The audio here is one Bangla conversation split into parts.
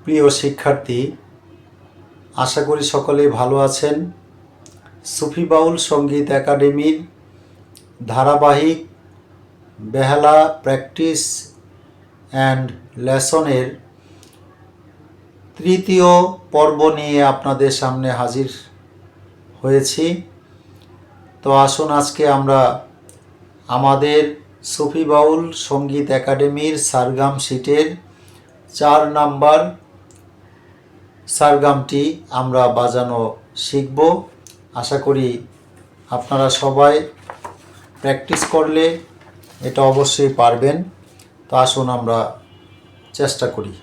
প্রিয় শিক্ষার্থী, আশা করি সকলেই ভালো আছেন। সুফি বাউল সঙ্গীত একাডেমির ধারাবাহিক বেহালা প্র্যাকটিস অ্যান্ড লেসনের তৃতীয় পর্ব নিয়ে আপনাদের সামনে হাজির হয়েছি। তো আসুন আজকে আমরা আমাদের সুফি বাউল সঙ্গীত একাডেমির সারগাম শিটের 4 নাম্বার সারগামটি আমরা বাজানো শিখব। আশা করি আপনারা সবাই প্র্যাকটিস করলে এটা অবশ্যই পারবেন। তো আসুন আমরা চেষ্টা করি।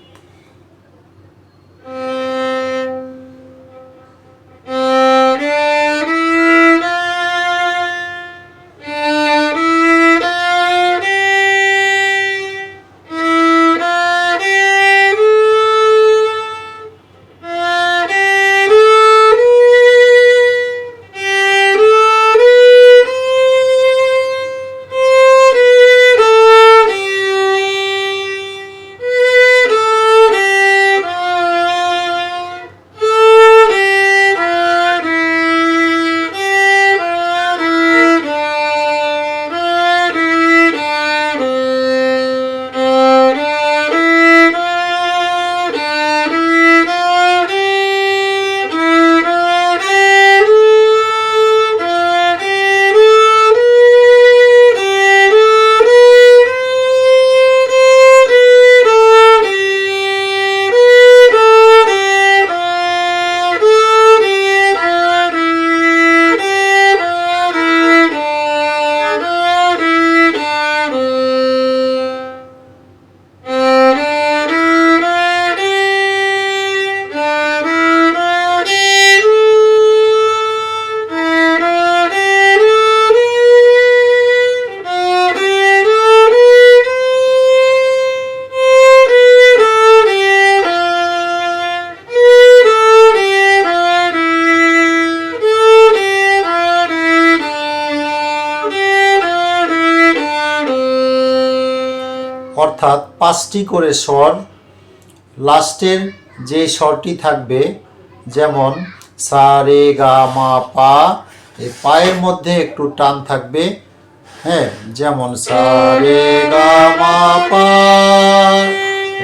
অর্থাৎ 5টি করে স্বর, লাস্টের যে স্বরটি থাকবে, যেমন সা রে গা মা পা, এই পায়ের মধ্যে একটু টান থাকবে। হ্যাঁ, যেমন সা রে গা মা পা,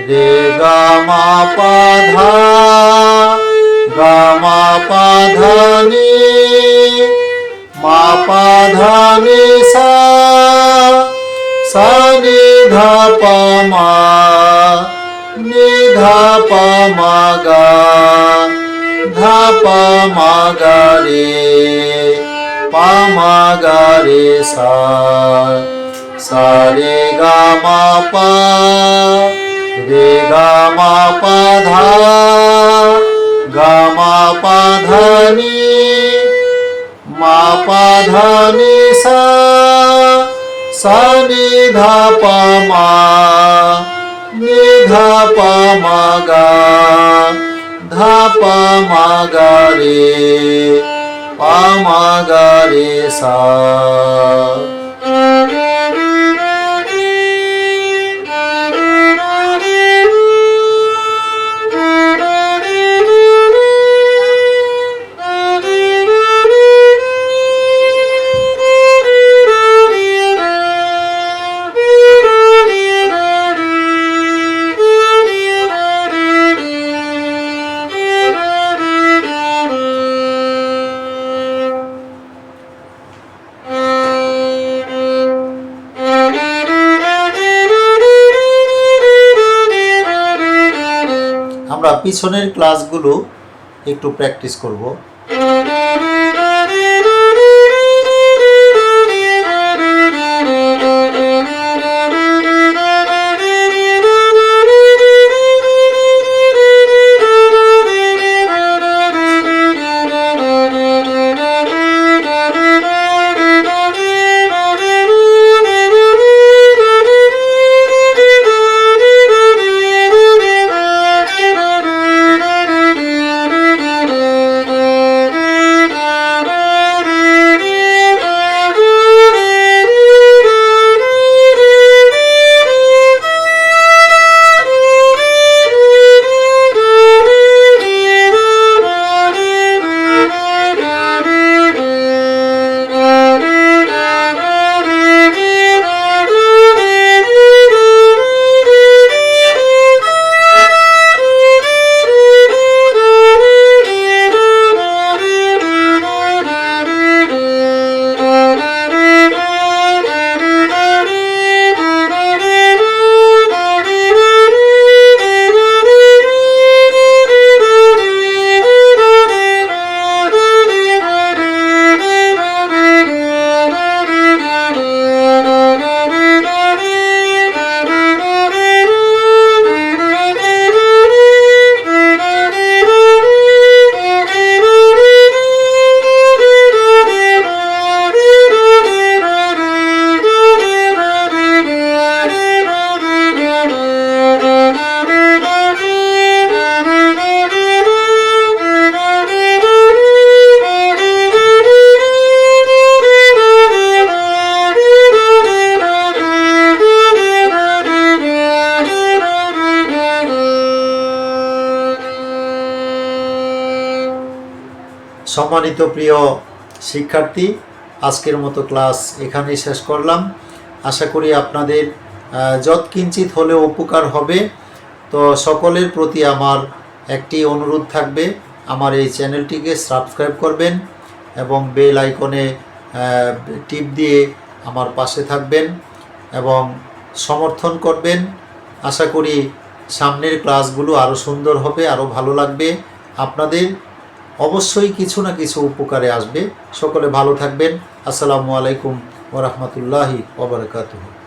রে গা মা পা ধা, গা মা পা ধা নি, মা পা ধা নি সা, সা নি ধা পা মা, নি ধা পা মা গা, ধা পা মা গা রে, পা মা গা রে সা, সা রে গা মা পা, রে গা মা পা ধা, গা মা পা ধা নি, মা পা ধা নি সা, সা নি ধা পা মা, নি ধা পা মা গা, ধা পা মা গা রে, পা মা গা রে সা। আমরা পিছনের ক্লাসগুলো একটু প্র্যাকটিস করব। সম্মানিত প্রিয় শিক্ষার্থী, আজকের মতো ক্লাস এখানেই শেষ করলাম। আশা করি আপনাদের যৎকিঞ্চিত হলেও উপকার হবে। তো সকলের প্রতি আমার একটি অনুরোধ থাকবে, আমার এই চ্যানেলটিকে সাবস্ক্রাইব করবেন এবং বেল আইকনে টিপ দিয়ে আমার পাশে থাকবেন এবং সমর্থন করবেন। আশা করি সামনের ক্লাসগুলো আরও সুন্দর হবে, আরও ভালো লাগবে। আপনাদের অবশ্যই কিছু না কিছু উপকারে আসবে। সকলে ভালো থাকবেন। আসসালামু আলাইকুম ওয়া রাহমাতুল্লাহি ওয়া বারাকাতুহু।